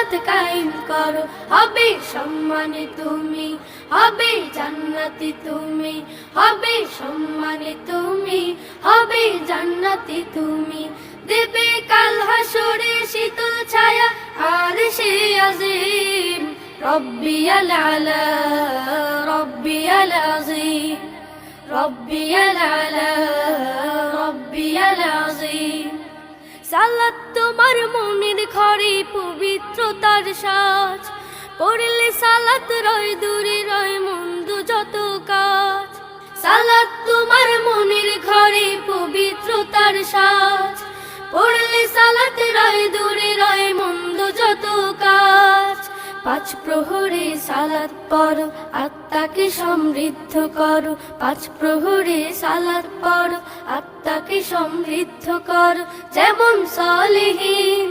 সালাত কায়েম করো, হবে সম্মানে তুমি, হবে জান্নাতি তুমি, হবে সম্মানে তুমি, হবে জান্নাতি তুমি। দেবে কাল হাসরে শীতল ছায়া আরশে আজিম, রব্বিয়াল আলা রব্বিয়াল আযীম, রব্বিয়াল আলা রব্বিয়াল আযীম। সালাত তোমার মনের ঘরে পবিত্রতার সাজ, পড়লে সালাত রয় দূরে রয় মন্দ যত কাজ। সালাত তোমার মনের ঘরে পবিত্রতার সাজ, পড়লে সালাত রয় দূরে রয় মন্দ যত কাজ। পাঁচ প্রহরে সালাত পড়ো, আত্মাকে সমৃদ্ধ করো, পাঁচ প্রহরে সালাত পড়ো, আত্মাকে সমৃদ্ধ করো। যেমন সালেহীন